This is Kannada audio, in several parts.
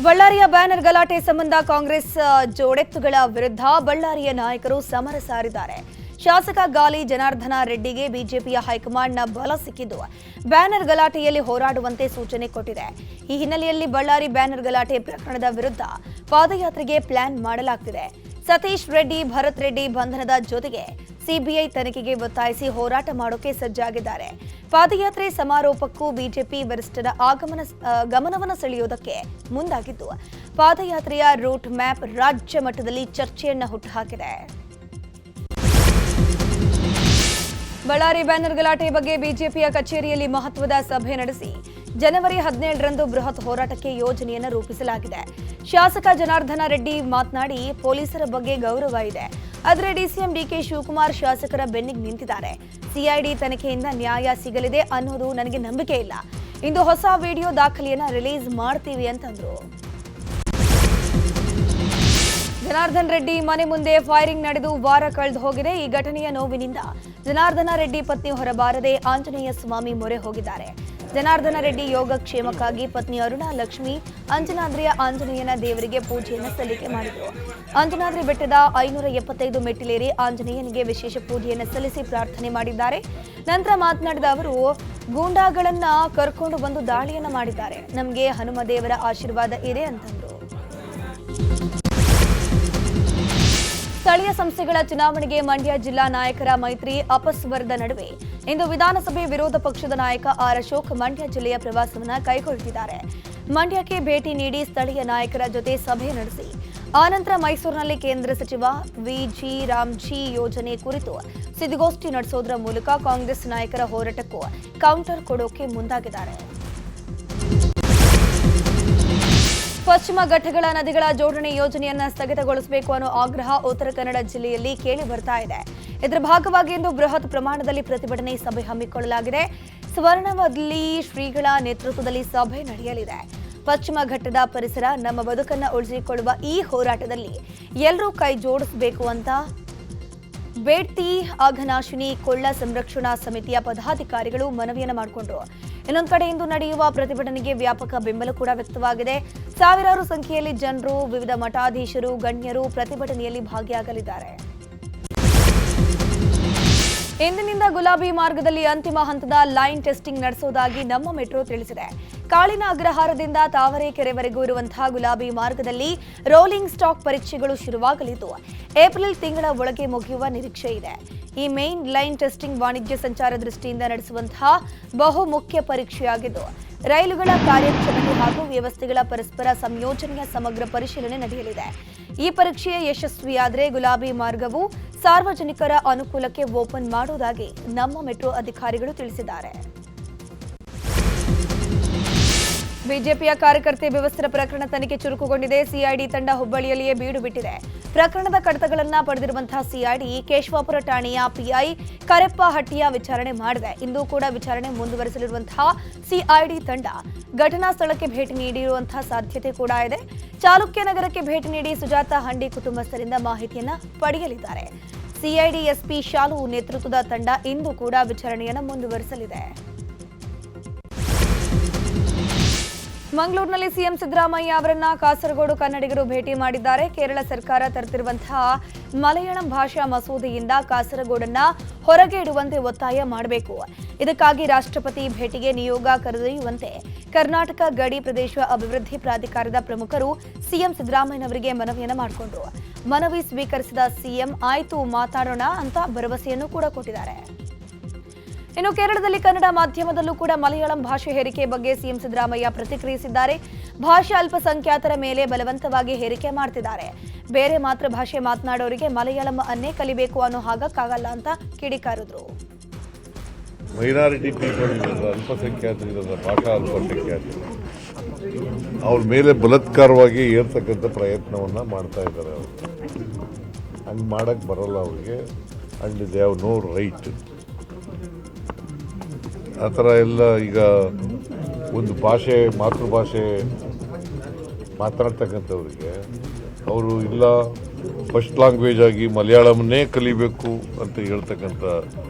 ಬಳ್ಳಾರಿಯ ಬ್ಯಾನರ್ ಗಲಾಟೆ ಸಂಬಂಧ ಕಾಂಗ್ರೆಸ್ ಜೋಡೆತ್ತುಗಳ ವಿರುದ್ಧ ಬಳ್ಳಾರಿಯ ನಾಯಕರು ಸಮರ ಸಾರಿದ್ದಾರೆ. ಶಾಸಕ ಗಾಲಿ ಜನಾರ್ದನ ರೆಡ್ಡಿಗೆ ಬಿಜೆಪಿಯ ಹೈಕಮಾಂಡ್ನ ಬಲ ಸಿಕ್ಕಿದ್ದು ಬ್ಯಾನರ್ ಗಲಾಟೆಯಲ್ಲಿ ಹೋರಾಡುವಂತೆ ಸೂಚನೆ ಕೊಟ್ಟಿದೆ. ಈ ಹಿನ್ನೆಲೆಯಲ್ಲಿ ಬಳ್ಳಾರಿ ಬ್ಯಾನರ್ ಗಲಾಟೆ ಪ್ರಕರಣದ ವಿರುದ್ಧ ಪಾದಯಾತ್ರೆಗೆ ಪ್ಲಾನ್ ಮಾಡಲಾಗುತ್ತಿದೆ. ಸತೀಶ್ ರೆಡ್ಡಿ, ಭರತ್ ರೆಡ್ಡಿ ಬಂಧನದ ಜೊತೆಗೆ ಸಿಬಿಐ ತನಿಖೆಗೆ ಒತ್ತಾಯಿಸಿ ಹೋರಾಟ ಮಾಡೋಕೆ ಸಜ್ಜಾಗಿದ್ದಾರೆ. ಪಾದಯಾತ್ರೆ ಸಮಾರೋಪಕ್ಕೂ ಬಿಜೆಪಿ ವರಿಷ್ಠರ ಗಮನವನ್ನು ಸೆಳೆಯುವುದಕ್ಕೆ ಮುಂದಾಗಿದ್ದು ಪಾದಯಾತ್ರೆಯ ರೂಟ್ ಮ್ಯಾಪ್ ರಾಜ್ಯ ಮಟ್ಟದಲ್ಲಿ ಚರ್ಚೆಯನ್ನ ಹುಟ್ಟುಹಾಕಿದೆ. ಬಳ್ಳಾರಿ ಬ್ಯಾನರ್ ಗಲಾಟೆ ಬಗ್ಗೆ ಬಿಜೆಪಿಯ ಕಚೇರಿಯಲ್ಲಿ ಮಹತ್ವದ ಸಭೆ ನಡೆಸಿ ಜನವರಿ 17ರಂದು ಬೃಹತ್ ಹೋರಾಟಕ್ಕೆ ಯೋಜನೆಯನ್ನು ರೂಪಿಸಲಾಗಿದೆ. ಶಾಸಕ ಜನಾರ್ದನ ರೆಡ್ಡಿ ಮಾತನಾಡಿ, ಪೊಲೀಸರ ಬಗ್ಗೆ ಗೌರವ ಇದೆ, ಆದರೆ ಡಿಸಿಎಂ ಡಿಕೆ ಶಿವಕುಮಾರ್ ಶಾಸಕರ ಬೆನ್ನಿಗೆ ನಿಂತಿದ್ದಾರೆ. ಸಿಐಡಿ ತನಿಖೆಯಿಂದ ನ್ಯಾಯ ಸಿಗಲಿದೆ ಅನ್ನೋದು ನನಗೆ ನಂಬಿಕೆ ಇಲ್ಲ. ಇಂದು ಹೊಸ ವಿಡಿಯೋ ದಾಖಲೆಯನ್ನ ರಿಲೀಸ್ ಮಾಡ್ತೀವಿ ಅಂತಂದ್ರು. ಜನಾರ್ದನ್ ರೆಡ್ಡಿ ಮನೆ ಮುಂದೆ ಫೈರಿಂಗ್ ನಡೆದು ವಾರ ಕಳೆದು ಹೋಗಿದೆ. ಈ ಘಟನೆಯ ನೋವಿನಿಂದ ಜನಾರ್ದನ ರೆಡ್ಡಿ ಪತ್ನಿ ಹೊರಬಾರದೆ ಆಂಜನೇಯ ಸ್ವಾಮಿ ಮೊರೆ ಹೋಗಿದ್ದಾರೆ. ಜನಾರ್ದನ ರೆಡ್ಡಿ ಯೋಗಕ್ಷೇಮಕ್ಕಾಗಿ ಪತ್ನಿ ಅರುಣಾ ಲಕ್ಷ್ಮಿ ಅಂಜನಾದ್ರಿಯ ಆಂಜನೇಯನ ದೇವರಿಗೆ ಪೂಜೆಯನ್ನು ಸಲ್ಲಿಕೆ ಮಾಡಿದರು. ಅಂಜನಾದ್ರಿ ಬೆಟ್ಟದ 575 ಮೆಟ್ಟಿಲೇರಿ ಆಂಜನೇಯನಿಗೆ ವಿಶೇಷ ಪೂಜೆಯನ್ನು ಸಲ್ಲಿಸಿ ಪ್ರಾರ್ಥನೆ ಮಾಡಿದ್ದಾರೆ. ನಂತರ ಮಾತನಾಡಿದ ಅವರು, ಗೂಂಡಾಗಳನ್ನ ಕರ್ಕೊಂಡು ಬಂದು ದಾಳಿಯನ್ನ ಮಾಡಿದ್ದಾರೆ. ನಮಗೆ ಹನುಮ ದೇವರ ಆಶೀರ್ವಾದ ಇದೆ ಅಂತಂದ್ರು. ಸ್ಥಳೀಯ ಸಂಸ್ಥೆಗಳ ಚುನಾವಣೆಗೆ ಮಂಡ್ಯ ಜಿಲ್ಲಾ ನಾಯಕರ ಮೈತ್ರಿ ಅಪಸ್ವರದ ನಡುವೆ ಇಂದು ವಿಧಾನಸಭೆ ವಿರೋಧ ಪಕ್ಷದ ನಾಯಕ ಆರ್ ಅಶೋಕ್ ಮಂಡ್ಯ ಜಿಲ್ಲೆಯ ಪ್ರವಾಸವನ್ನು ಕೈಗೊಳ್ಳುತ್ತಿದ್ದಾರೆ. ಮಂಡ್ಯಕ್ಕೆ ಭೇಟಿ ನೀಡಿ ಸ್ಥಳೀಯ ನಾಯಕರ ಜೊತೆ ಸಭೆ ನಡೆಸಿ ಆನಂತರ ಮೈಸೂರಿನಲ್ಲಿ ಕೇಂದ್ರ ಸಚಿವ ವಿಜಿ ರಾಮ್ಜಿ ಯೋಜನೆ ಕುರಿತು ಸುದ್ದಿಗೋಷ್ಠಿ ನಡೆಸೋದರ ಮೂಲಕ ಕಾಂಗ್ರೆಸ್ ನಾಯಕರ ಹೋರಾಟಕ್ಕೂ ಕೌಂಟರ್ ಕೊಡೋಕೆ ಮುಂದಾಗಿದ್ದಾರೆ. ಪಶ್ಚಿಮ ಘಟ್ಟಗಳ ನದಿಗಳ ಜೋಡಣೆ ಯೋಜನೆಯನ್ನ ಸ್ಥಗಿತಗೊಳಿಸಬೇಕು ಅನ್ನೋ ಆಗ್ರಹ ಉತ್ತರ ಕನ್ನಡ ಜಿಲ್ಲೆಯಲ್ಲಿ ಕೇಳಿ ಬರ್ತಾ ಇದೆ. ಇದರ ಭಾಗವಾಗಿ ಇಂದು ಬೃಹತ್ ಪ್ರಮಾಣದಲ್ಲಿ ಪ್ರತಿಭಟನೆ ಸಭೆ ಹಮ್ಮಿಕೊಳ್ಳಲಾಗಿದೆ. ಸ್ವರ್ಣವಲ್ಲಿ ಶ್ರೀಗಳ ನೇತೃತ್ವದಲ್ಲಿ ಸಭೆ ನಡೆಯಲಿದೆ. ಪಶ್ಚಿಮ ಘಟ್ಟದ ಪರಿಸರ ನಮ್ಮ ಬದುಕನ್ನು ಉಳಿಸಿಕೊಳ್ಳುವ ಈ ಹೋರಾಟದಲ್ಲಿ ಎಲ್ಲರೂ ಕೈ ಜೋಡಿಸಬೇಕು ಅಂತ ಬೇಡ್ತಿ ಅಘನಾಶಿನಿ ಕೊಳ್ಳ ಸಂರಕ್ಷಣಾ ಸಮಿತಿಯ ಪದಾಧಿಕಾರಿಗಳು ಮನವಿಯನ್ನು ಮಾಡಿಕೊಂಡರು. ಇನ್ನೊಂದು ಕಡೆ ಇಂದು ನಡೆಯುವ ಪ್ರತಿಭಟನೆಗೆ ವ್ಯಾಪಕ ಬೆಂಬಲ ಕೂಡ ವ್ಯಕ್ತವಾಗಿದೆ. ಸಾವಿರಾರು ಸಂಖ್ಯೆಯಲ್ಲಿ ಜನರು, ವಿವಿಧ ಮಠಾಧೀಶರು, ಗಣ್ಯರು ಪ್ರತಿಭಟನೆಯಲ್ಲಿ ಭಾಗಿಯಾಗಲಿದ್ದಾರೆ. ಇಂದಿನಿಂದ ಗುಲಾಬಿ ಮಾರ್ಗದಲ್ಲಿ ಅಂತಿಮ ಹಂತದ ಲೈನ್ ಟೆಸ್ಟಿಂಗ್ ನಡೆಸುವುದಾಗಿ ನಮ್ಮ ಮೆಟ್ರೋ ತಿಳಿಸಿದೆ. ಕಾಳಿನ ಅಗ್ರಹಾರದಿಂದ ತಾವರೆಕೆರೆವರೆಗೂ ಇರುವಂತಹ ಗುಲಾಬಿ ಮಾರ್ಗದಲ್ಲಿ ರೋಲಿಂಗ್ ಸ್ಟಾಕ್ ಪರೀಕ್ಷೆಗಳು ಶುರುವಾಗಲಿದ್ದು ಏಪ್ರಿಲ್ ತಿಂಗಳ ಒಳಗೆ ಮುಗಿಯುವ ನಿರೀಕ್ಷೆ ಇದೆ. ಈ ಮೇನ್ ಲೈನ್ ಟೆಸ್ಟಿಂಗ್ ವಾಣಿಜ್ಯ ಸಂಚಾರ ದೃಷ್ಟಿಯಿಂದ ನಡೆಸುವಂತಹ ಬಹುಮುಖ್ಯ ಪರೀಕ್ಷೆಯಾಗಿದ್ದು ರೈಲುಗಳ ಕಾರ್ಯಕ್ಷಮತೆ ಹಾಗೂ ವ್ಯವಸ್ಥೆಗಳ ಪರಸ್ಪರ ಸಂಯೋಜನೆಯ ಸಮಗ್ರ ಪರಿಶೀಲನೆ ನಡೆಯಲಿದೆ. ಈ ಪರೀಕ್ಷೆ ಯಶಸ್ವಿಯಾದರೆ ಗುಲಾಬಿ ಮಾರ್ಗವು ಸಾರ್ವಜನಿಕರ ಅನುಕೂಲಕ್ಕೆ ಓಪನ್ ಮಾಡುವುದಾಗಿ ನಮ್ಮ ಮೆಟ್ರೋ ಅಧಿಕಾರಿಗಳು ತಿಳಿಸಿದ್ದಾರೆ. ಬಿಜೆಪಿಯ ಕಾರ್ಯಕರ್ತೆ ವ್ಯವಸ್ಥೆ ಪ್ರಕರಣ ತನಿಖೆ ಚುರುಕುಗೊಂಡಿದೆ. ಸಿಐಡಿ ತಂಡ ಹುಬ್ಬಳ್ಳಿಯಲ್ಲಿಯೇ ಬೀಡು ಬಿಟ್ಟಿದೆ. ಪ್ರಕರಣದ ಕಡತಗಳನ್ನು ಪಡೆದಿರುವಂತಹ ಸಿಐಡಿ ಕೇಶವಾಪುರ ಠಾಣೆಯ ಪಿಐ ಕರೆಪ್ಪ ಹಟ್ಟಿಯ ವಿಚಾರಣೆ ಮಾಡಿದೆ. ಇಂದು ಕೂಡ ವಿಚಾರಣೆ ಮುಂದುವರೆಸಲಿರುವಂತಹ ಸಿಐಡಿ ತಂಡ ಘಟನಾ ಸ್ಥಳಕ್ಕೆ ಭೇಟಿ ನೀಡಿರುವಂತಹ ಸಾಧ್ಯತೆ ಕೂಡ ಇದೆ. ಚಾಲುಕ್ಯ ನಗರಕ್ಕೆ ಭೇಟಿ ನೀಡಿ ಸುಜಾತ ಹಂಡಿ ಕುಟುಂಬಸ್ಥರಿಂದ ಮಾಹಿತಿಯನ್ನ ಪಡೆಯಲಿದ್ದಾರೆ. ಸಿಐಡಿ ಎಸ್ಪಿ ಶಾಲು ನೇತೃತ್ವದ ತಂಡ ಇಂದು ಕೂಡ ವಿಚಾರಣೆಯನ್ನು ಮುಂದುವರೆಸಲಿದೆ. ಮಂಗಳೂರಿನಲ್ಲಿ ಸಿಎಂ ಸಿದ್ದರಾಮಯ್ಯ ಅವರನ್ನ ಕಾಸರಗೋಡು ಕನ್ನಡಿಗರು ಭೇಟಿ ಮಾಡಿದ್ದಾರೆ. ಕೇರಳ ಸರ್ಕಾರ ತರುತ್ತಿರುವಂತಹ ಮಲಯಾಳಂ ಭಾಷಾ ಮಸೂದೆಯಿಂದ ಕಾಸರಗೋಡನ್ನ ಹೊರಗೆ ಇಡುವಂತೆ ಒತ್ತಾಯ ಮಾಡಬೇಕು. ಇದಕ್ಕಾಗಿ ರಾಷ್ಟ್ರಪತಿ ಭೇಟಿಗೆ ನಿಯೋಗ ಕರೆದೊಯ್ಯುವಂತೆ ಕರ್ನಾಟಕ ಗಡಿ ಪ್ರದೇಶ ಅಭಿವೃದ್ಧಿ ಪ್ರಾಧಿಕಾರದ ಪ್ರಮುಖರು ಸಿಎಂ ಸಿದ್ದರಾಮಯ್ಯನವರಿಗೆ ಮನವಿಯನ್ನು ಮಾಡಿಕೊಂಡರು. ಮನವಿ ಸ್ವೀಕರಿಸಿದ ಸಿಎಂ ಆಯ್ತು ಮಾತಾಡೋಣ ಅಂತ ಭರವಸೆಯನ್ನು ಕೂಡ ಕೊಟ್ಟಿದ್ದಾರೆ. ಇನ್ನು ಕೇರಳದಲ್ಲಿ ಕನ್ನಡ ಮಾಧ್ಯಮದಲ್ಲೂ ಕೂಡ ಮಲಯಾಳಂ ಭಾಷೆ ಹೇರಿಕೆ ಬಗ್ಗೆ ಸಿಎಂ ಸಿದ್ದರಾಮಯ್ಯ ಪ್ರತಿಕ್ರಿಯಿಸಿದ್ದಾರೆ. ಭಾಷೆ ಅಲ್ಪಸಂಖ್ಯಾತರ ಮೇಲೆ ಬಲವಂತವಾಗಿ ಹೇರಿಕೆ ಮಾಡ್ತಿದ್ದಾರೆ. ಬೇರೆ ಮಾತೃಭಾಷೆ ಮಾತನಾಡೋರಿಗೆ ಮಲಯಾಳಂ ಅನ್ನೇ ಕಲಿಬೇಕು ಅನ್ನೋ ಹಾಗಕ್ಕಾಗಲ್ಲ ಅಂತ ಕಿಡಿಕಾರಿದ್ರು. ಮೈನಾರಿಟಿ ಪೀಪಲ್ ಅಲ್ಪಸಂಖ್ಯಾತರಿದ್ದಾರೆ, ಭಾಷಾ ಅಲ್ಪಸಂಖ್ಯಾತರು ಅವ್ರ ಮೇಲೆ ಬಲಾತ್ಕಾರವಾಗಿ ಏರ್ತಕ್ಕಂಥ ಪ್ರಯತ್ನವನ್ನ ಮಾಡ್ತಾ ಇದ್ದಾರೆ. ಅವರು ಹಂಗೆ ಮಾಡಕ್ ಬರಲ್ಲ ಅವ್ರಿಗೆ. And they have no right. ಆ ಥರ ಎಲ್ಲ ಈಗ ಒಂದು ಭಾಷೆ ಮಾತೃಭಾಷೆ ಮಾತನಾಡ್ತಕ್ಕಂಥವ್ರಿಗೆ ಅವರು ಇಲ್ಲ ಫಸ್ಟ್ ಲ್ಯಾಂಗ್ವೇಜ್ ಆಗಿ ಮಲಯಾಳಮನ್ನೇ ಕಲಿಬೇಕು ಅಂತ ಹೇಳ್ತಕ್ಕಂಥ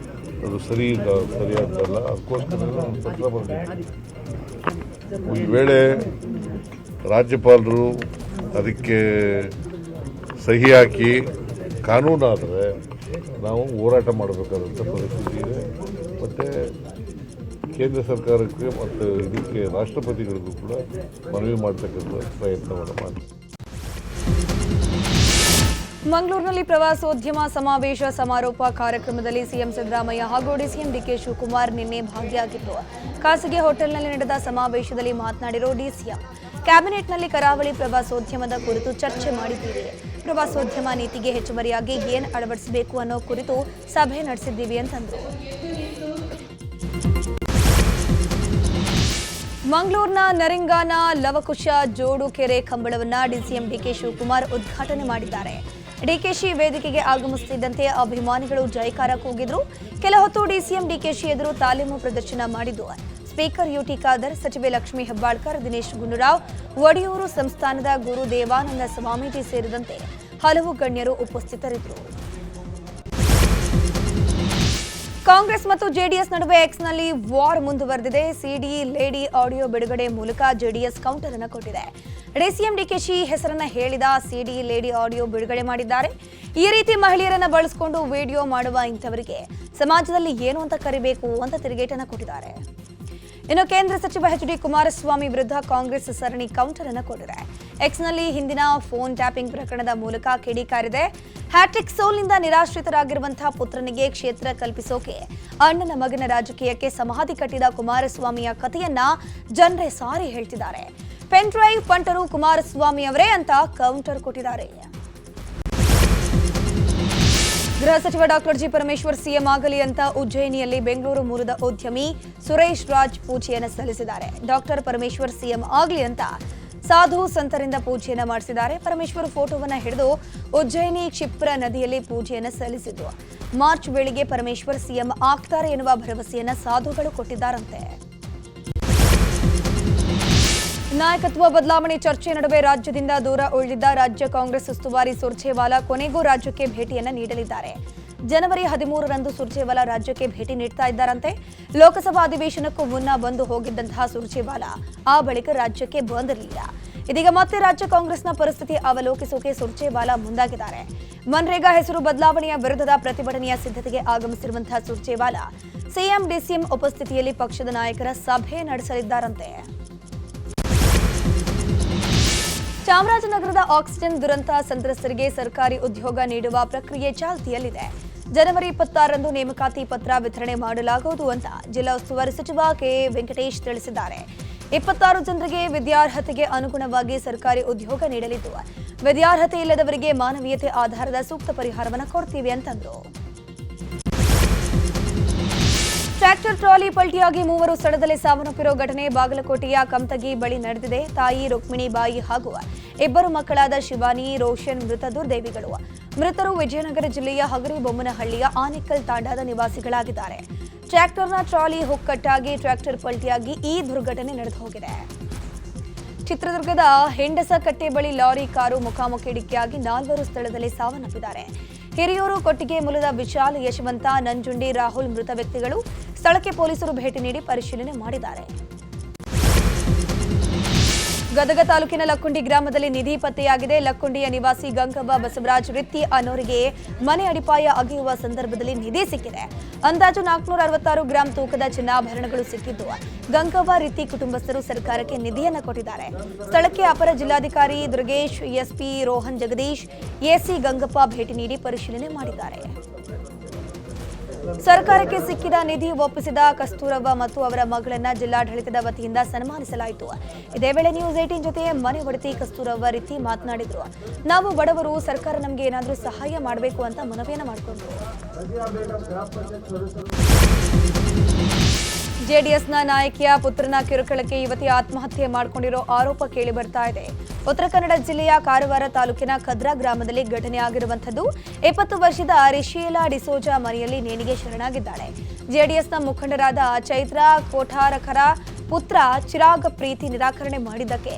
ಅದು ಸರಿಯಾದಲ್ಲ. ಅದಕ್ಕೋಸ್ಕರ ಪತ್ರ ಬರಬೇಕು. ಈ ವೇಳೆ ರಾಜ್ಯಪಾಲರು ಅದಕ್ಕೆ ಸಹಿ ಹಾಕಿ ಕಾನೂನಾದರೆ ನಾವು ಹೋರಾಟ ಮಾಡಬೇಕಾದಂಥ ಪರಿಸ್ಥಿತಿ ಇದೆ. ಮತ್ತು ಕೇಂದ್ರ ಸರ್ಕಾರಕ್ಕೆ ಮತ್ತು ಇದಕ್ಕೆ ರಾಷ್ಟ್ರಪತಿಗಳಿಗೂ ಕೂಡ ಮನವಿ ಮಾಡ್ತಕ್ಕಂಥ ಪ್ರಯತ್ನವನ್ನು ಮಾಡಿ. ಮಂಗಳೂರಿನಲ್ಲಿ ಪ್ರವಾಸೋದ್ಯಮ ಸಮಾವೇಶ ಸಮಾರೋಪ ಕಾರ್ಯಕ್ರಮದಲ್ಲಿ ಸಿಎಂ ಸಿದ್ದರಾಮಯ್ಯ ಹಾಗೂ ಡಿಸಿಎಂ ಡಿಕೆ ಶಿವಕುಮಾರ್ ನಿನ್ನೆ ಭಾಗಿಯಾಗಿದ್ದರು. ಖಾಸಗಿ ಹೋಟೆಲ್ನಲ್ಲಿ ನಡೆದ ಸಮಾವೇಶದಲ್ಲಿ ಮಾತನಾಡಿರೋ ಡಿಸಿಎಂ, ಕ್ಯಾಬಿನೆಟ್ನಲ್ಲಿ ಕರಾವಳಿ ಪ್ರವಾಸೋದ್ಯಮದ ಕುರಿತು ಚರ್ಚೆ ಮಾಡಿದ್ದೀವಿ. ಪ್ರವಾಸೋದ್ಯಮ ನೀತಿಗೆ ಹೆಚ್ಚುವರಿಯಾಗಿ ಏನು ಅಳವಡಿಸಬೇಕು ಅನ್ನೋ ಕುರಿತು ಸಭೆ ನಡೆಸಿದ್ದೀವಿ ಅಂತಂದರು. ಮಂಗಳೂರಿನ ನರಿಂಗಾನ ಲವಕುಶ ಜೋಡು ಕೆರೆ ಕಂಬಳವನ್ನು ಡಿಸಿಎಂ ಡಿಕೆ ಶಿವಕುಮಾರ್ ಉದ್ಘಾಟನೆ ಮಾಡಿದ್ದಾರೆ. ಡಿಕೆಶಿ ವೇದಿಕೆಗೆ ಆಗಮಿಸುತ್ತಿದ್ದಂತೆ ಅಭಿಮಾನಿಗಳು ಜೈಕಾರ ಕೂಗಿದ್ರು. ಕೆಲ ಹೊತ್ತು ಡಿಸಿಎಂ ಡಿಕೆಶಿ ಎದುರು ತಾಲೀಮು ಪ್ರದರ್ಶನ ಮಾಡಿದ್ದು. ಸ್ಪೀಕರ್ ಯುಟಿ ಖಾದರ್, ಸಚಿವೆ ಲಕ್ಷ್ಮೀ ಹೆಬ್ಬಾಳ್ಕರ್, ದಿನೇಶ್ ಗುಂಡೂರಾವ್, ಒಡಿಯೂರು ಸಂಸ್ಥಾನದ ಗುರು ದೇವಾನಂದ ಸ್ವಾಮೀಜಿ ಸೇರಿದಂತೆ ಹಲವು ಗಣ್ಯರು ಉಪಸ್ಥಿತರಿದ್ದರು. ಕಾಂಗ್ರೆಸ್ ಮತ್ತು ಜೆಡಿಎಸ್ ನಡುವೆ ಎಕ್ಸ್ನಲ್ಲಿ ವಾರ್ ಮುಂದುವರೆದಿದೆ. ಸಿಡಿ ಲೇಡಿ ಆಡಿಯೋ ಬಿಡುಗಡೆ ಮೂಲಕ ಜೆಡಿಎಸ್ ಕೌಂಟರ್ ಅನ್ನು ಕೊಟ್ಟಿದೆ. ಡಿಸಿಎಂ ಡಿಕೆಶಿ ಹೆಸರನ್ನ ಹೇಳಿದ ಸಿಡಿ ಲೇಡಿ ಆಡಿಯೋ ಬಿಡುಗಡೆ ಮಾಡಿದ್ದಾರೆ. ಈ ರೀತಿ ಮಹಿಳೆಯರನ್ನ ಬಳಸಿಕೊಂಡು ವಿಡಿಯೋ ಮಾಡುವ ಇಂಥವರಿಗೆ ಸಮಾಜದಲ್ಲಿ ಏನು ಅಂತ ಕರಿಬೇಕು ಅಂತ ತಿರುಗೇಟನ್ನು ಕೊಟ್ಟಿದ್ದಾರೆ. ಇನ್ನು ಕೇಂದ್ರ ಸಚಿವ ಎಚ್ ಡಿ ಕುಮಾರಸ್ವಾಮಿ ವಿರುದ್ಧ ಕಾಂಗ್ರೆಸ್ ಸರಣಿ ಕೌಂಟರ್ ಅನ್ನು ಕೊಟ್ಟಿದೆ. ಎಕ್ಸ್ನಲ್ಲಿ ಹಿಂದಿನ ಫೋನ್ ಟ್ಯಾಪಿಂಗ್ ಪ್ರಕರಣದ ಮೂಲಕ ಕಿಡಿಕಾರಿದೆ. ಹ್ಯಾಟ್ರಿಕ್ ಸೋಲ್ನಿಂದ ನಿರಾಶ್ರಿತರಾಗಿರುವಂತಹ ಪುತ್ರನಿಗೆ ಕ್ಷೇತ್ರ ಕಲ್ಪಿಸೋಕೆ ಅಣ್ಣನ ಮಗನ ರಾಜಕೀಯಕ್ಕೆ ಸಮಾಧಿ ಕಟ್ಟಿದ ಕುಮಾರಸ್ವಾಮಿಯ ಕಥೆಯನ್ನ ಜನರೇ ಸಾರಿ ಹೇಳ್ತಿದ್ದಾರೆ. ಪೆನ್ ಡ್ರೈವ್ ಪಂಟರು ಕುಮಾರಸ್ವಾಮಿ ಅವರೇ ಅಂತ ಕೌಂಟರ್ ಕೊಟ್ಟಿದ್ದಾರೆ. ಗೃಹ ಸಚಿವ ಡಾಕ್ಟರ್ ಜಿ ಪರಮೇಶ್ವರ್ ಸಿಎಂ ಆಗಲಿ ಅಂತ ಉಜ್ಜಯಿನಿಯಲ್ಲಿ ಬೆಂಗಳೂರು ಮೂಲದ ಉದ್ಯಮಿ ಸುರೇಶ್ ರಾಜ್ ಪೂಜೆಯನ್ನು ಸಲ್ಲಿಸಿದ್ದಾರೆ. ಡಾಕ್ಟರ್ ಪರಮೇಶ್ವರ್ ಸಿಎಂ ಆಗಲಿ ಅಂತ ಸಾಧು ಸಂತರಿಂದ ಪೂಜೆಯನ್ನು ಮಾಡಿಸಿದ್ದಾರೆ. ಪರಮೇಶ್ವರ್ ಫೋಟೋವನ್ನು ಹಿಡಿದು ಉಜ್ಜಯಿನಿ ಕ್ಷಿಪ್ರ ನದಿಯಲ್ಲಿ ಪೂಜೆಯನ್ನು ಸಲ್ಲಿಸಿದ್ರು. ಮಾರ್ಚ್ ವೇಳೆಗೆ ಪರಮೇಶ್ವರ್ ಸಿಎಂ ಆಗ್ತಾರೆ ಎನ್ನುವ ಭರವಸೆಯನ್ನ ಸಾಧುಗಳು ಕೊಟ್ಟಿದ್ದಾರಂತೆ. ನಾಯಕತ್ವ ಬದಲಾವಣೆ ಚರ್ಚೆ ನಡುವೆ ರಾಜ್ಯದಿಂದ ದೂರ ಉಳಿದಿದ್ದ ರಾಜ್ಯ ಕಾಂಗ್ರೆಸ್ ಉಸ್ತುವಾರಿ ಸುರ್ಜೇವಾಲಾ ಕೊನೆಗೂ ರಾಜ್ಯಕ್ಕೆ ಭೇಟಿಯನ್ನು ನೀಡಲಿದ್ದಾರೆ. ಜನವರಿ 13ರಂದು ಸುರ್ಜೇವಾಲಾ ರಾಜ್ಯಕ್ಕೆ ಭೇಟಿ ನೀಡ್ತಾ ಇದ್ದಾರಂತೆ. ಲೋಕಸಭಾ ಅಧಿವೇಶನಕ್ಕೂ ಮುನ್ನ ಬಂದು ಹೋಗಿದ್ದಂತಹ ಸುರ್ಜೇವಾಲಾ ಆ ಬಳಿಕ ರಾಜ್ಯಕ್ಕೆ ಬಂದಿರಲಿಲ್ಲ. ಇದೀಗ ಮತ್ತೆ ರಾಜ್ಯ ಕಾಂಗ್ರೆಸ್ನ ಪರಿಸ್ಥಿತಿ ಅವಲೋಕಿಸೋಕೆ ಸುರ್ಜೇವಾಲಾ ಮುಂದಾಗಿದ್ದಾರೆ. ಮನ್ರೇಗಾ ಹೆಸರು ಬದಲಾವಣೆಯ ವಿರುದ್ಧದ ಪ್ರತಿಭಟನೆಯ ಸಿದ್ಧತೆಗೆ ಆಗಮಿಸಿರುವಂತಹ ಸುರ್ಜೇವಾಲಾ ಸಿಎಂ ಡಿಸಿಎಂ ಉಪಸ್ಥಿತಿಯಲ್ಲಿ ಪಕ್ಷದ ನಾಯಕರ ಸಭೆ ನಡೆಸಲಿದ್ದಾರಂತೆ. ಚಾಮರಾಜನಗರದ ಆಕ್ಸಿಜನ್ ದುರಂತ ಸಂತ್ರಸ್ತರಿಗೆ ಸರ್ಕಾರಿ ಉದ್ಯೋಗ ನೀಡುವ ಪ್ರಕ್ರಿಯೆ ಚಾಲ್ತಿಯಲ್ಲಿದೆ. ಜನವರಿ 26ರಂದು ನೇಮಕಾತಿ ಪತ್ರ ವಿತರಣೆ ಮಾಡಲಾಗುವುದು ಅಂತ ಜಿಲ್ಲಾ ಉಸ್ತುವಾರಿ ಸಚಿವ ಕೆ ವೆಂಕಟೇಶ್ ತಿಳಿಸಿದ್ದಾರೆ. 26 ಜನರಿಗೆ ವಿದ್ಯಾರ್ಹತೆಗೆ ಅನುಗುಣವಾಗಿ ಸರ್ಕಾರಿ ಉದ್ಯೋಗ ನೀಡಲಿದ್ದು, ವಿದ್ಯಾರ್ಹತೆ ಇಲ್ಲದವರಿಗೆ ಮಾನವೀಯತೆ ಆಧಾರದ ಸೂಕ್ತ ಪರಿಹಾರವನ್ನು ಕೊಡ್ತೀವಿ ಅಂತಂದ್ರು. ಟ್ರ್ಯಾಕ್ಟರ್ ಟ್ರಾಲಿ ಪಲ್ಟಿಯಾಗಿ 3 ಸ್ಥಳದಲ್ಲಿ ಸಾವನ್ನಪ್ಪಿರೋ ಘಟನೆ ಬಾಗಲಕೋಟೆಯ ಕಮತಗಿ ಬಳಿ ನಡೆದಿದೆ. ತಾಯಿ ರುಕ್ಮಿಣಿಬಾಯಿ ಹಾಗೂ 2 ಮಕ್ಕಳಾದ ಶಿವಾನಿ, ರೋಷನ್ ಮೃತ ದುರ್ದೈವಿಗಳು. ಮೃತರು ವಿಜಯನಗರ ಜಿಲ್ಲೆಯ ಹಗರಿಬೊಮ್ಮನಹಳ್ಳಿಯ ಆನೇಕಲ್ ತಾಂಡಾದ ನಿವಾಸಿಗಳಾಗಿದ್ದಾರೆ. ಟ್ರ್ಯಾಕ್ಟರ್ನ ಟ್ರಾಲಿ ಹುಕ್ಕಟ್ಟಾಗಿ ಟ್ರ್ಯಾಕ್ಟರ್ ಪಲ್ಟಿಯಾಗಿ ಈ ದುರ್ಘಟನೆ ನಡೆದು ಹೋಗಿದೆ. ಚಿತ್ರದುರ್ಗದ ಹೆಂಡಸಕಟ್ಟೆ ಬಳಿ ಲಾರಿ ಕಾರು ಮುಖಾಮುಖಿ ಡಿಕ್ಕಿಯಾಗಿ 4 ಸ್ಥಳದಲ್ಲಿ ಸಾವನ್ನಪ್ಪಿದ್ದಾರೆ. ಹಿರಿಯೂರು ಕೊಟ್ಟಿಗೆ ಮೂಲದ ವಿಶಾಲ್, ಯಶವಂತ, ನಂಜುಂಡಿ, ರಾಹುಲ್ ಮೃತ ವ್ಯಕ್ತಿಗಳು. ಸ್ಥಳಕ್ಕೆ ಪೊಲೀಸರು ಭೇಟಿ ನೀಡಿ ಪರಿಶೀಲನೆ ಮಾಡಿದ್ದಾರೆ. ಗದಗ ತಾಲೂಕಿನ ಲಕ್ಕುಂಡಿ ಗ್ರಾಮದಲ್ಲಿ ನಿಧಿ ಪತ್ತೆಯಾಗಿದೆ. ಲಕ್ಕುಂಡಿಯ ನಿವಾಸಿ ಗಂಗವ್ವ ಬಸವರಾಜ್ ರಿತ್ತಿ ಅನ್ನೋರಿಗೆ ಮನೆ ಅಡಿಪಾಯ ಅಗೆಯುವ ಸಂದರ್ಭದಲ್ಲಿ ನಿಧಿ ಸಿಕ್ಕಿದೆ. ಅಂದಾಜು 466 ಗ್ರಾಂ ತೂಕದ ಚಿನ್ನಾಭರಣಗಳು ಸಿಕ್ಕಿದ್ದು, ಗಂಗವ್ವ ರಿತ್ತಿ ಕುಟುಂಬಸ್ಥರು ಸರ್ಕಾರಕ್ಕೆ ನಿಧಿಯನ್ನು ಕೊಟ್ಟಿದ್ದಾರೆ. ಸ್ಥಳಕ್ಕೆ ಅಪರ ಜಿಲ್ಲಾಧಿಕಾರಿ ದುರ್ಗೇಶ್, ಎಸ್ಪಿ ರೋಹನ್ ಜಗದೀಶ್, ಎಸಿ ಗಂಗಪ್ಪ ಭೇಟಿ ನೀಡಿ ಪರಿಶೀಲನೆ ಮಾಡಿದ್ದಾರೆ. ಸರ್ಕಾರಕ್ಕೆ ಸಿಕ್ಕಿದ ನಿಧಿ ಒಪ್ಪಿಸಿದ ಕಸ್ತೂರವ್ವ ಮತ್ತು ಅವರ ಮಗಳನ್ನ ಜಿಲ್ಲಾಡಳಿತದ ವತಿಯಿಂದ ಸನ್ಮಾನಿಸಲಾಯಿತು. ಇದೇ ವೇಳೆ ನ್ಯೂಸ್ 18 ಜೊತೆ ಮನೆ ಒಡತಿ ಕಸ್ತೂರವ್ವ ರೀತಿ ಮಾತನಾಡಿದ್ರು. ನಾವು ಬಡವರು, ಸರ್ಕಾರ ನಮಗೆ ಏನಾದರೂ ಸಹಾಯ ಮಾಡಬೇಕು ಅಂತ ಮನವಿಯನ್ನು ಮಾಡಿಕೊಂಡ್ರು. ಜೆಡಿಎಸ್ನ ನಾಯಕಿಯ ಪುತ್ರನ ಕಿರುಕುಳಕ್ಕೆ ಯುವತಿ ಆತ್ಮಹತ್ಯೆ ಮಾಡಿಕೊಂಡಿರೋ ಆರೋಪ ಕೇಳಿ ಬರ್ತಾ ಇದೆ. ಉತ್ತರ ಕನ್ನಡ ಜಿಲ್ಲೆಯ ಕಾರವಾರ ತಾಲೂಕಿನ ಕದ್ರಾ ಗ್ರಾಮದಲ್ಲಿ ಘಟನೆ ಆಗಿರುವಂತದ್ದು. 20 ವರ್ಷದ ರಿಶಿಯಲಾ ಡಿಸೋಜಾ ಮನೆಯಲ್ಲಿ ನೇಣಿಗೆ ಶರಣಾಗಿದ್ದಾಳೆ. ಜೆಡಿಎಸ್ನ ಮುಖಂಡರಾದ ಚೈತ್ರ ಕೋಠಾರಕರ ಪುತ್ರ ಚಿರಾಗ್ ಪ್ರೀತಿ ನಿರಾಕರಣೆ ಮಾಡಿದ್ದಕ್ಕೆ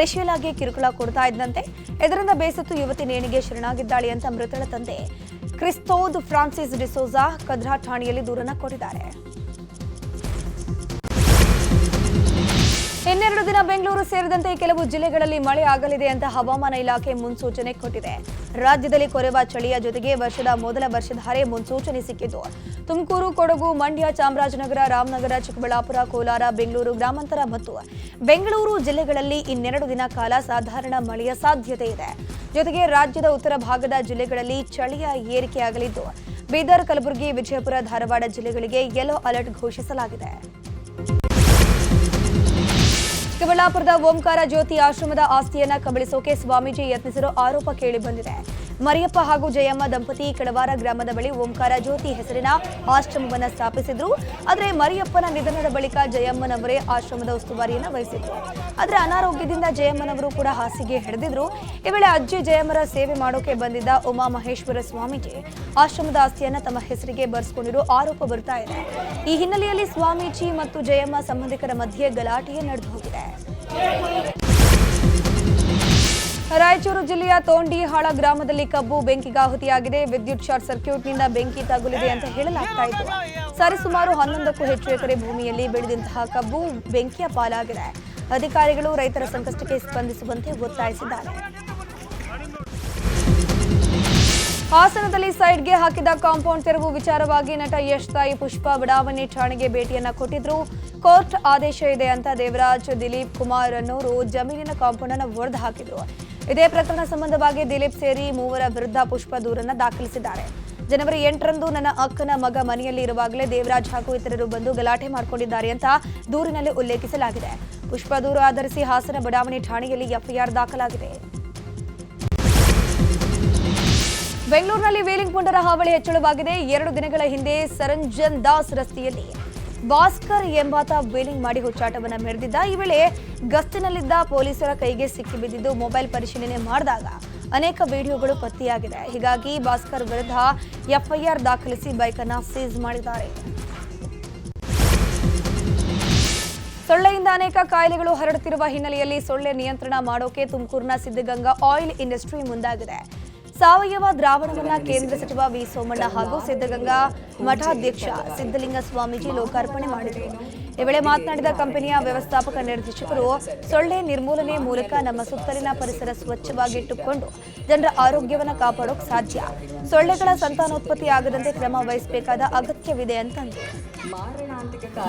ರಿಶಿಯಲಾಗೆ ಕಿರುಕುಳ ಕೊಡ್ತಾ ಇದ್ದಂತೆ ಇದರಿಂದ ಬೇಸತ್ತು ಯುವತಿ ನೇಣಿಗೆ ಶರಣಾಗಿದ್ದಾಳೆ ಅಂತ ಮೃತಳ ತಂದೆ ಕ್ರಿಸ್ತೋದ್ ಫ್ರಾನ್ಸಿಸ್ ಡಿಸೋಜಾ ಕದ್ರಾ ಠಾಣೆಯಲ್ಲಿ ದೂರನ್ನ ಕೊಟ್ಟಿದ್ದಾರೆ. ಇನ್ನೆರಡು ದಿನ ಬೆಂಗಳೂರು ಸೇರಿದಂತೆ ಕೆಲವು ಜಿಲ್ಲೆಗಳಲ್ಲಿ ಮಳೆ ಆಗಲಿದೆ ಅಂತ ಹವಾಮಾನ ಇಲಾಖೆ ಮುನ್ಸೂಚನೆ ಕೊಟ್ಟಿದೆ. ರಾಜ್ಯದಲ್ಲಿ ಕೊರೆವ ಚಳಿಯ ಜೊತೆಗೆ ವರ್ಷದ ಮೊದಲ ವರ್ಷಧಾರೆ ಮುನ್ಸೂಚನೆ ಸಿಕ್ಕಿದ್ದು ತುಮಕೂರು, ಕೊಡಗು, ಮಂಡ್ಯ, ಚಾಮರಾಜನಗರ, ರಾಮನಗರ, ಚಿಕ್ಕಬಳ್ಳಾಪುರ, ಕೋಲಾರ, ಬೆಂಗಳೂರು ಗ್ರಾಮಾಂತರ ಮತ್ತು ಬೆಂಗಳೂರು ಜಿಲ್ಲೆಗಳಲ್ಲಿ ಇನ್ನೆರಡು ದಿನ ಕಾಲ ಸಾಧಾರಣ ಮಳೆಯ ಸಾಧ್ಯತೆ ಇದೆ. ಜೊತೆಗೆ ರಾಜ್ಯದ ಉತ್ತರ ಭಾಗದ ಜಿಲ್ಲೆಗಳಲ್ಲಿ ಚಳಿಯ ಏರಿಕೆಯಾಗಲಿದ್ದು ಬೀದರ್, ಕಲಬುರಗಿ, ವಿಜಯಪುರ, ಧಾರವಾಡ ಜಿಲ್ಲೆಗಳಿಗೆ ಯೆಲ್ಲೋ ಅಲರ್ಟ್ ಘೋಷಿಸಲಾಗಿದೆ. ಚಿಕ್ಕಬಳ್ಳಾಪುರದ ಓಂಕಾರ ಜ್ಯೋತಿ ಆಶ್ರಮದ ಆಸ್ತಿಯನ್ನ ಕಬಳಿಸೋಕೆ ಸ್ವಾಮೀಜಿ ಯತ್ನಿಸಿರೋ ಆರೋಪ ಕೇಳಿಬಂದಿದೆ. ಮರಿಯಪ್ಪ ಹಾಗೂ ಜಯಮ್ಮ ದಂಪತಿ ಕಡವಾರ ಗ್ರಾಮದ ಬಳಿ ಓಂಕಾರ ಜ್ಯೋತಿ ಹೆಸರಿನ ಆಶ್ರಮವನ್ನು ಸ್ಥಾಪಿಸಿದ್ರು. ಆದರೆ ಮರಿಯಪ್ಪನ ನಿಧನದ ಬಳಿಕ ಜಯಮ್ಮನವರೇ ಆಶ್ರಮದ ಉಸ್ತುವಾರಿಯನ್ನು ವಹಿಸಿದ್ರು. ಆದರೆ ಅನಾರೋಗ್ಯದಿಂದ ಜಯಮ್ಮನವರು ಕೂಡ ಹಾಸಿಗೆ ಹಿಡಿದಿದ್ರು. ಈ ವೇಳೆ ಅಜ್ಜಿ ಜಯಮ್ಮರ ಸೇವೆ ಮಾಡೋಕೆ ಬಂದಿದ್ದ ಉಮಾ ಮಹೇಶ್ವರ ಸ್ವಾಮೀಜಿ ಆಶ್ರಮದ ಆಸ್ತಿಯನ್ನ ತಮ್ಮ ಹೆಸರಿಗೆ ಬರೆಸಿಕೊಂಡಿರೋ ಆರೋಪ ಬರ್ತಾ ಇದೆ. ಈ ಹಿನ್ನೆಲೆಯಲ್ಲಿ ಸ್ವಾಮೀಜಿ ಮತ್ತು ಜಯಮ್ಮ ಸಂಬಂಧಿಕರ ಮಧ್ಯೆ ಗಲಾಟೆಯೇ ನಡೆದು ಹೋಗಿದೆ. ರಾಯಚೂರು ಜಿಲ್ಲೆಯ ತೋಂಡಿಹಾಳ ಗ್ರಾಮದಲ್ಲಿ ಕಬ್ಬು ಬೆಂಕಿಗಾಹುತಿಯಾಗಿದೆ. ವಿದ್ಯುತ್ ಶಾರ್ಟ್ ಸರ್ಕ್ಯೂಟ್ನಿಂದ ಬೆಂಕಿ ತಗುಲಿದೆ ಅಂತ ಹೇಳಲಾಗ್ತಾ ಇತ್ತು. ಸರಿಸುಮಾರು 11ಕ್ಕೂ ಹೆಚ್ಚು ಎಕರೆ ಭೂಮಿಯಲ್ಲಿ ಬೆಳೆದಂತಹ ಕಬ್ಬು ಬೆಂಕಿಯ ಪಾಲಾಗಿದೆ. ಅಧಿಕಾರಿಗಳು ರೈತರ ಸಂಕಷ್ಟಕ್ಕೆ ಸ್ಪಂದಿಸುವಂತೆ ಒತ್ತಾಯಿಸಿದ್ದಾರೆ. ಹಾಸನದಲ್ಲಿ ಸೈಡ್ಗೆ ಹಾಕಿದ ಕಾಂಪೌಂಡ್ ತೆರವು ವಿಚಾರವಾಗಿ ನಟ ಯಶ್ ತಾಯಿ ಪುಷ್ಪಾ ಬಡಾವಣೆ ಠಾಣೆಗೆ ಭೇಟಿಯನ್ನ ಕೊಟ್ಟಿದ್ರು. ಕೋರ್ಟ್ ಆದೇಶ ಇದೆ ಅಂತ ದೇವರಾಜ್, ದಿಲೀಪ್ ಕುಮಾರ್ ಅನ್ನೋರು ಜಮೀನಿನ ಕಾಂಪೌಂಡ್ ಅನ್ನು ಒಡೆದು ಹಾಕಿದ್ರು. ಇದೇ ಪ್ರಕರಣ ಸಂಬಂಧವಾಗಿ ದಿಲೀಪ್ ಸೇರಿ 3 ವಿರುದ್ಧ ಪುಷ್ಪಾ ದೂರನ್ನ ದಾಖಲಿಸಿದ್ದಾರೆ. ಜನವರಿ 8ರಂದು ನನ್ನ ಅಕ್ಕನ ಮಗ ಮನೆಯಲ್ಲಿ ಇರುವಾಗಲೇ ದೇವರಾಜ್ ಹಾಗೂ ಇತರರು ಬಂದು ಗಲಾಟೆ ಮಾಡಿಕೊಂಡಿದ್ದಾರೆ ಅಂತ ದೂರಿನಲ್ಲಿ ಉಲ್ಲೇಖಿಸಲಾಗಿದೆ. ಪುಷ್ಪಾ ದೂರು ಆಧರಿಸಿ ಹಾಸನ ಬಡಾವಣೆ ಠಾಣೆಯಲ್ಲಿ ಎಫ್ಐಆರ್ ದಾಖಲಾಗಿದೆ. ಬೆಂಗಳೂರಿನಲ್ಲಿ ವೀಲಿಂಗ್ ಪುಂಡರ ಹಾವಳಿ ಹೆಚ್ಚಳವಾಗಿದೆ. 2 ದಿನಗಳ ಹಿಂದೆ ಸರಂಜನ್ ದಾಸ್ ರಸ್ತೆಯಲ್ಲಿ ಭಾಸ್ಕರ್ ಎಂಬಾತ ವೀಲಿಂಗ್ ಮಾಡಿ ಹುಚ್ಚಾಟವನ್ನು ಮೆರೆದಿದ್ದ. ಈ ವೇಳೆ ಗಸ್ತಿನಲ್ಲಿದ್ದ ಪೊಲೀಸರ ಕೈಗೆ ಸಿಕ್ಕಿಬಿದ್ದಿದ್ದು ಮೊಬೈಲ್ ಪರಿಶೀಲನೆ ಮಾಡಿದಾಗ ಅನೇಕ ವಿಡಿಯೋಗಳು ಪತ್ತೆಯಾಗಿದೆ. ಹೀಗಾಗಿ ಭಾಸ್ಕರ್ ವಿರುದ್ಧ ಎಫ್ಐಆರ್ ದಾಖಲಿಸಿ ಬೈಕನ್ನು ಸೀಸ್ ಮಾಡಿದ್ದಾರೆ. ಸೊಳ್ಳೆಯಿಂದ ಅನೇಕ ಕಾಯಿಲೆಗಳು ಹರಡುತ್ತಿರುವ ಹಿನ್ನೆಲೆಯಲ್ಲಿ ಸೊಳ್ಳೆ ನಿಯಂತ್ರಣ ಮಾಡೋಕೆ ತುಮಕೂರಿನ ಸಿದ್ಧಗಂಗಾ ಆಯಿಲ್ ಇಂಡಸ್ಟ್ರಿ ಮುಂದಾಗಿದೆ. ಸಾವಯವ ದ್ರಾವಣವನ್ನ ಕೇಂದ್ರ ಸಚಿವ ವಿ ಸೋಮಣ್ಣ ಹಾಗೂ ಸಿದ್ಧಗಂಗಾ ಮಠಾಧ್ಯಕ್ಷ ಸಿದ್ದಲಿಂಗ ಸ್ವಾಮೀಜಿ ಲೋಕಾರ್ಪಣೆ ಮಾಡಿದರು. ಈ ವೇಳೆ ಮಾತನಾಡಿದ ಕಂಪನಿಯ ವ್ಯವಸ್ಥಾಪಕ ನಿರ್ದೇಶಕರು, ಸೊಳ್ಳೆ ನಿರ್ಮೂಲನೆ ಮೂಲಕ ನಮ್ಮ ಸುತ್ತಲಿನ ಪರಿಸರ ಸ್ವಚ್ಛವಾಗಿಟ್ಟುಕೊಂಡು ಜನರ ಆರೋಗ್ಯವನ್ನು ಕಾಪಾಡೋಕೆ ಸಾಧ್ಯ. ಸೊಳ್ಳೆಗಳ ಸಂತಾನೋತ್ಪತ್ತಿ ಆಗದಂತೆ ಕ್ರಮ ವಹಿಸಬೇಕಾದ ಅಗತ್ಯವಿದೆ ಅಂತಂದ್ರು.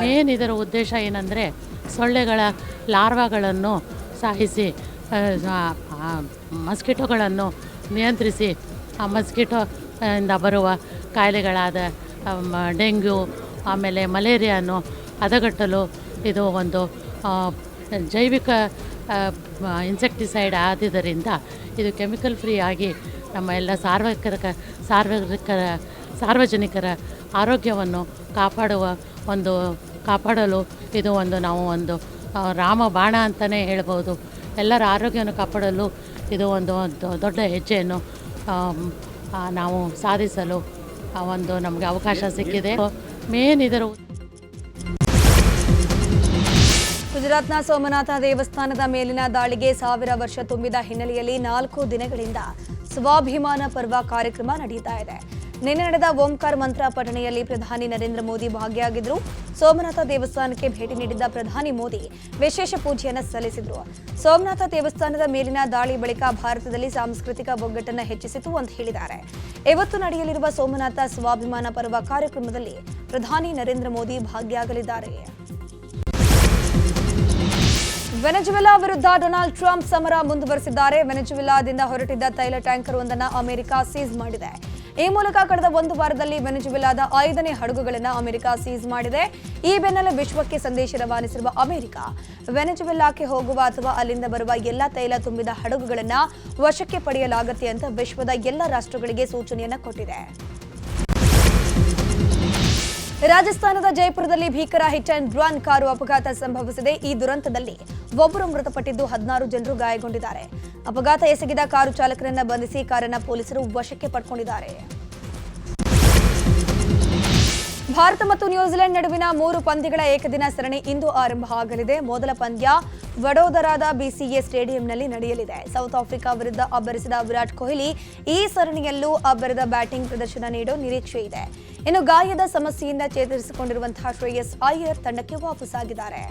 ಮೇನ್ ಇದರ ಉದ್ದೇಶ ಏನಂದರೆ ಸೊಳ್ಳೆಗಳ ಲಾರ್ವಾಗಳನ್ನು ಸಾಯಿಸಿ ಮಸ್ಕಿಟೋಗಳನ್ನು ನಿಯಂತ್ರಿಸಿ ಆ ಮಸ್ಕಿಟೋ ಇಂದ ಬರುವ ಕಾಯಿಲೆಗಳಾದ ಡೆಂಗ್ಯೂ ಆಮೇಲೆ ಮಲೇರಿಯಾನು ಹದಗಟ್ಟಲು ಇದು ಒಂದು ಜೈವಿಕ ಇನ್ಸೆಕ್ಟಿಸೈಡ್ ಆದುದರಿಂದ ಇದು ಕೆಮಿಕಲ್ ಫ್ರೀ ಆಗಿ ನಮ್ಮ ಎಲ್ಲ ಸಾರ್ವಜನಿಕರ ಆರೋಗ್ಯವನ್ನು ಕಾಪಾಡಲು ಇದು ಒಂದು ನಾವು ಒಂದು ರಾಮಬಾಣ ಅಂತಲೇ ಹೇಳ್ಬೋದು. ಎಲ್ಲರ ಆರೋಗ್ಯವನ್ನು ಕಾಪಾಡಲು ಇದು ಒಂದು ದೊಡ್ಡ ಹೆಜ್ಜೆಯನ್ನು ನಾವು ಸಾಧಿಸಲು ಒಂದು ನಮಗೆ ಅವಕಾಶ ಸಿಕ್ಕಿದೆ. ಮೇನ್ ಇದರ ಗುಜರಾತ್ನ ಸೋಮನಾಥ ದೇವಸ್ಥಾನದ ಮೇಲಿನ ದಾಳಿಗೆ 1000 ವರ್ಷ ತುಂಬಿದ ಹಿನ್ನೆಲೆಯಲ್ಲಿ 4 ದಿನಗಳಿಂದ ಸ್ವಾಭಿಮಾನ ಪರ್ವ ಕಾರ್ಯಕ್ರಮ ನಡೆಯುತ್ತಾ ಇದೆ. ನಿನ್ನೆ ನಡೆದ ಓಂಕಾರ ಮಂತ್ರ ಪಠಣೆಯಲ್ಲಿ ಪ್ರಧಾನಿ ನರೇಂದ್ರ ಮೋದಿ ಭಾಗಿಯಾಗಿದ್ದರು. ಸೋಮನಾಥ ದೇವಸ್ಥಾನಕ್ಕೆ ಭೇಟಿ ನೀಡಿದ್ದ ಪ್ರಧಾನಿ ಮೋದಿ ವಿಶೇಷ ಪೂಜೆಯನ್ನು ಸಲ್ಲಿಸಿದರು. ಸೋಮನಾಥ ದೇವಸ್ಥಾನದ ಮೇಲಿನ ದಾಳಿ ಬಳಿಕ ಭಾರತದಲ್ಲಿ ಸಾಂಸ್ಕೃತಿಕ ಒಗ್ಗಟ್ಟನ್ನು ಹೆಚ್ಚಿಸಿತು ಅಂತ ಹೇಳಿದ್ದಾರೆ. ಇವತ್ತು ನಡೆಯಲಿರುವ ಸೋಮನಾಥ ಸ್ವಾಭಿಮಾನ ಪರ್ವ ಕಾರ್ಯಕ್ರಮದಲ್ಲಿ ಪ್ರಧಾನಿ ನರೇಂದ್ರ ಮೋದಿ ಭಾಗಿಯಾಗಲಿದ್ದಾರೆ. ವೆನೆಜುವೆಲಾ ವಿರುದ್ಧ ಡೊನಾಲ್ಡ್ ಟ್ರಂಪ್ ಸಮರ ಮುಂದುವರೆಸಿದ್ದಾರೆ. ವೆನೆಜುವೆಲಾದಿಂದ ಹೊರಟಿದ್ದ ತೈಲ ಟ್ಯಾಂಕರ್ ಒಂದನ್ನು ಅಮೆರಿಕ ಸೀಸ್ ಮಾಡಿದೆ. ಈ ಮೂಲಕ ಕಳೆದ 1 ವಾರದಲ್ಲಿ ವೆನೆಜುವೆಲಾದ 5ನೇ ಹಡಗುಗಳನ್ನು ಅಮೆರಿಕ ಸೀಸ್ ಮಾಡಿದೆ. ಈ ಬೆನ್ನಲ್ಲೇ ವಿಶ್ವಕ್ಕೆ ಸಂದೇಶ ರವಾನಿಸಿರುವ ಅಮೆರಿಕ ವೆನೆಜುವೆಲಾಕ್ಕೆ ಹೋಗುವ ಅಥವಾ ಅಲ್ಲಿಂದ ಬರುವ ಎಲ್ಲ ತೈಲ ತುಂಬಿದ ಹಡಗುಗಳನ್ನು ವಶಕ್ಕೆ ಪಡೆಯಲಾಗುತ್ತೆ ಅಂತ ವಿಶ್ವದ ಎಲ್ಲ ರಾಷ್ಟ್ರಗಳಿಗೆ ಸೂಚನೆಯನ್ನು ಕೊಟ್ಟಿದೆ. ರಾಜಸ್ಥಾನದ ಜೈಪುರದಲ್ಲಿ ಭೀಕರ ಹಿಟ್ ಅಂಡ್ ರನ್ ಕಾರು ಅಪಘಾತ ಸಂಭವಿಸಿದೆ. ಈ ದುರಂತದಲ್ಲಿ ಒಬ್ಬರು ಮೃತಪಟ್ಟಿದ್ದು 16 ಜನರು ಗಾಯಗೊಂಡಿದ್ದಾರೆ. ಅಪಘಾತ ಎಸಗಿದ ಕಾರು ಚಾಲಕರನ್ನ ಬಂಧಿಸಿ ಕಾರನ್ನ ಪೊಲೀಸರು ವಶಕ್ಕೆ ಪಡೆದುಕೊಂಡಿದ್ದಾರೆ. ಭಾರತ ಮತ್ತು ನ್ಯೂಜಿಲೆಂಡ್ ನಡುವಿನ 3 ಪಂದ್ಯಗಳ ಏಕದಿನ ಸರಣಿ ಇಂದು ಆರಂಭ ಆಗಲಿದೆ. ಮೊದಲ ಪಂದ್ಯ ವಡೋದರಾದ ಬಿಸಿಎ ಸ್ಟೇಡಿಯಂನಲ್ಲಿ ನಡೆಯಲಿದೆ. ಸೌತ್ ಆಫ್ರಿಕಾ ವಿರುದ್ಧ ಅಬ್ಬರಿಸಿದ ವಿರಾಟ್ ಕೊಹ್ಲಿ ಈ ಸರಣಿಯಲ್ಲೂ ಅಬ್ಬರದ ಬ್ಯಾಟಿಂಗ್ ಪ್ರದರ್ಶನ ನೀಡೋ ನಿರೀಕ್ಷೆ ಇದೆ. ಇನ್ನು ಗಾಯದ ಸಮಸ್ಯೆಯಿಂದ ಚೇತರಿಸಿಕೊಂಡಿರುವಂತಹ ಶ್ರೇಯಸ್ ಅಯ್ಯರ್ ತಂಡಕ್ಕೆ ವಾಪಸ್ಸಾಗಿದ್ದಾರೆ.